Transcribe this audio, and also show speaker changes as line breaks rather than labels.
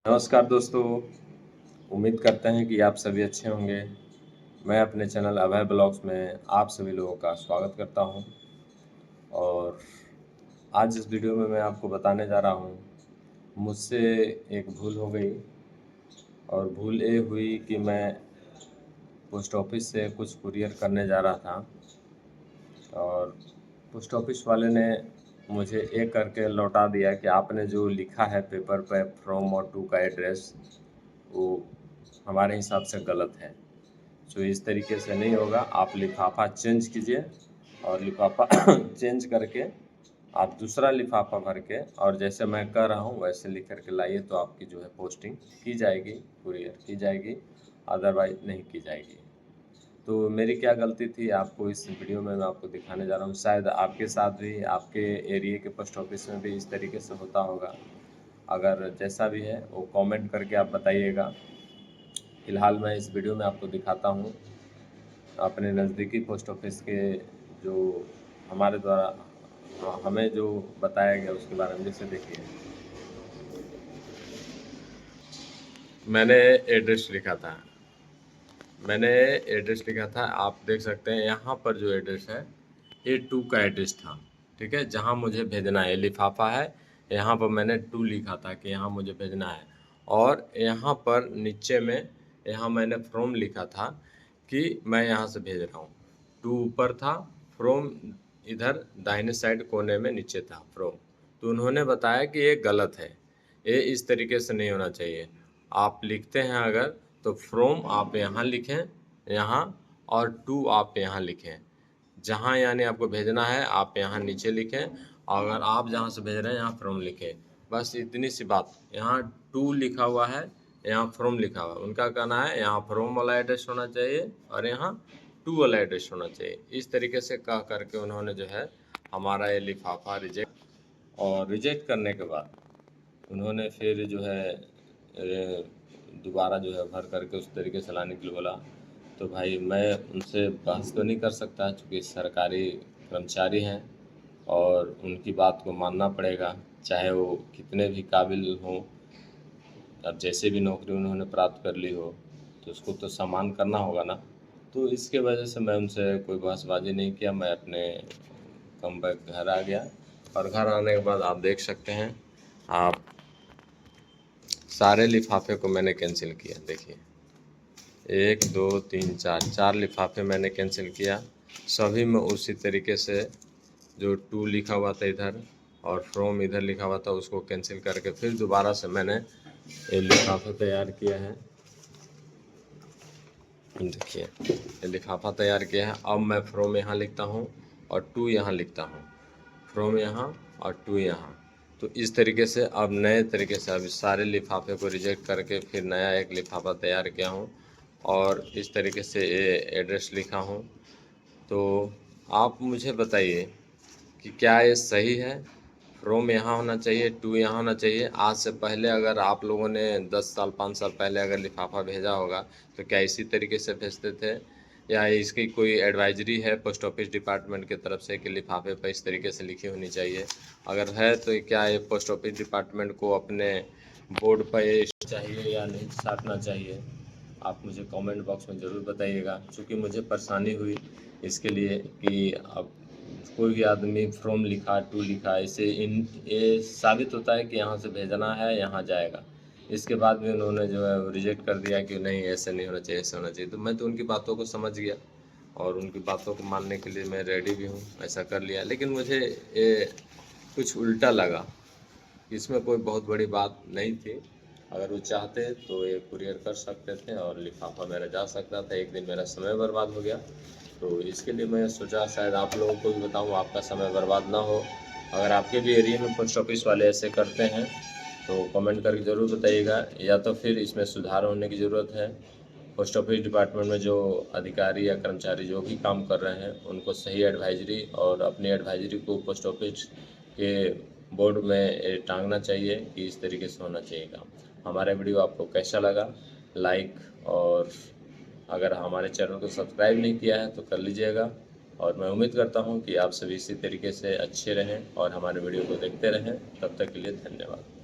नमस्कार दोस्तों, उम्मीद करते हैं कि आप सभी अच्छे होंगे। मैं अपने चैनल अभय ब्लॉग्स में आप सभी लोगों का स्वागत करता हूं और आज इस वीडियो में मैं आपको बताने जा रहा हूं, मुझसे एक भूल हो गई और भूल ये हुई कि मैं पोस्ट ऑफिस से कुछ कुरियर करने जा रहा था और पोस्ट ऑफिस वाले ने मुझे ये करके लौटा दिया कि आपने जो लिखा है पेपर पे फ्रॉम और टू का एड्रेस वो हमारे हिसाब से गलत है। तो इस तरीके से नहीं होगा, आप लिफाफा चेंज कीजिए और लिफाफा चेंज करके आप दूसरा लिफाफा भर के और जैसे मैं कर रहा हूँ वैसे लिख करके लाइए तो आपकी जो है पोस्टिंग की जाएगी, कुरियर की जाएगी, अदरवाइज नहीं की जाएगी। तो मेरी क्या गलती थी आपको इस वीडियो में मैं आपको दिखाने जा रहा हूँ। शायद आपके साथ भी, आपके एरिया के पोस्ट ऑफिस में भी इस तरीके से होता होगा। अगर जैसा भी है वो कमेंट करके आप बताइएगा। फ़िलहाल मैं इस वीडियो में आपको दिखाता हूँ अपने नज़दीकी पोस्ट ऑफिस के जो हमारे द्वारा हमें जो बताया गया उसके बारे में। जैसे देखिए, मैंने एड्रेस लिखा था, आप देख सकते हैं यहाँ पर जो एड्रेस है ये 2 का एड्रेस था, ठीक है। जहाँ मुझे भेजना है, लिफाफा है, यहाँ पर मैंने 2 लिखा था कि यहाँ मुझे भेजना है और यहाँ पर नीचे में यहाँ मैंने फ्रॉम लिखा था कि मैं यहाँ से भेज रहा हूँ। 2 ऊपर था, फ्रॉम इधर दाहिने साइड कोने में नीचे था फ्रॉम। तो उन्होंने बताया कि ये गलत है, ये इस तरीके से नहीं होना चाहिए। आप लिखते हैं अगर तो फ्रॉम आप यहाँ लिखें, यहाँ, और टू आप यहाँ लिखें। जहाँ यानी आपको भेजना है आप यहाँ नीचे लिखें और अगर आप जहाँ से भेज रहे हैं यहाँ फ्रॉम लिखें। बस इतनी सी बात। यहाँ 2 लिखा हुआ है, यहाँ फ्रॉम लिखा हुआ है। उनका कहना है यहाँ फ्रॉम वाला एड्रेस होना चाहिए और यहाँ 2 वाला एड्रेस होना चाहिए। इस तरीके से कह करके उन्होंने जो है हमारा ये लिफाफा रिजेक्ट करने के बाद उन्होंने फिर जो है दोबारा जो है भर करके उस तरीके से लाने के लिए बोला। तो भाई मैं उनसे बहस तो नहीं कर सकता, चूँकि सरकारी कर्मचारी हैं और उनकी बात को मानना पड़ेगा, चाहे वो कितने भी काबिल हों। अब जैसे भी नौकरी उन्होंने प्राप्त कर ली हो तो उसको तो सम्मान करना होगा ना। तो इसके वजह से मैं उनसे कोई बहसबाजी नहीं किया, मैं अपने कम बैक घर आ गया और घर आने के बाद आप देख सकते हैं, आप सारे लिफाफे को मैंने कैंसिल किया। देखिए 1 2 3 4 लिफाफे मैंने कैंसिल किया। सभी में उसी तरीके से जो 2 लिखा हुआ था इधर और फ्रॉम इधर लिखा हुआ था उसको कैंसिल करके फिर दोबारा से मैंने ये लिफाफा तैयार किया है। देखिए ये लिफाफा तैयार किया है। अब मैं फ्रॉम यहाँ लिखता हूँ और 2 यहाँ लिखता हूँ, फ्रॉम यहाँ और 2 यहाँ। तो इस तरीके से अब नए तरीके से अब सारे लिफाफे को रिजेक्ट करके फिर नया एक लिफाफा तैयार किया हूँ और इस तरीके से ये एड्रेस लिखा हूँ। तो आप मुझे बताइए कि क्या ये सही है? फ्रॉम यहाँ होना चाहिए, 2 यहाँ होना चाहिए। आज से पहले अगर आप लोगों ने 10 साल 5 साल पहले अगर लिफाफा भेजा होगा तो क्या इसी तरीके से भेजते थे, या इसकी कोई एडवाइजरी है पोस्ट ऑफिस डिपार्टमेंट की तरफ से कि लिफाफे पर इस तरीके से लिखी होनी चाहिए? अगर है तो क्या ये पोस्ट ऑफिस डिपार्टमेंट को अपने बोर्ड पर ये चाहिए या नहीं छापना चाहिए? आप मुझे कमेंट बॉक्स में ज़रूर बताइएगा, क्योंकि मुझे परेशानी हुई इसके लिए कि अब कोई भी आदमी फ्रॉम लिखा, टू लिखा, इससे ये साबित होता है कि यहाँ से भेजना है, यहाँ जाएगा। इसके बाद भी उन्होंने जो है रिजेक्ट कर दिया कि नहीं ऐसे नहीं होना चाहिए, ऐसे होना चाहिए। तो मैं तो उनकी बातों को समझ गया और उनकी बातों को मानने के लिए मैं रेडी भी हूँ, ऐसा कर लिया। लेकिन मुझे ये कुछ उल्टा लगा, इसमें कोई बहुत बड़ी बात नहीं थी। अगर वो चाहते तो ये कुरियर कर सकते थे और लिफाफा मेरा जा सकता था। एक दिन मेरा समय बर्बाद हो गया, तो इसके लिए मैं सोचा शायद आप लोगों को भी बताऊं, आपका समय बर्बाद ना हो। अगर आपके भी एरिया में पोस्ट ऑफिस वाले ऐसे करते हैं तो कमेंट करके ज़रूर बताइएगा, या तो फिर इसमें सुधार होने की ज़रूरत है। पोस्ट ऑफिस डिपार्टमेंट में जो अधिकारी या कर्मचारी जो भी काम कर रहे हैं उनको सही एडवाइजरी और अपनी एडवाइजरी को पोस्ट ऑफिस के बोर्ड में टांगना चाहिए कि इस तरीके से होना चाहिए काम। हमारा वीडियो आपको कैसा लगा, लाइक, और अगर हमारे चैनल को सब्सक्राइब नहीं किया है तो कर लीजिएगा। और मैं उम्मीद करता हूं कि आप सभी इसी तरीके से अच्छे रहें और हमारे वीडियो को देखते रहें। तब तक के लिए धन्यवाद।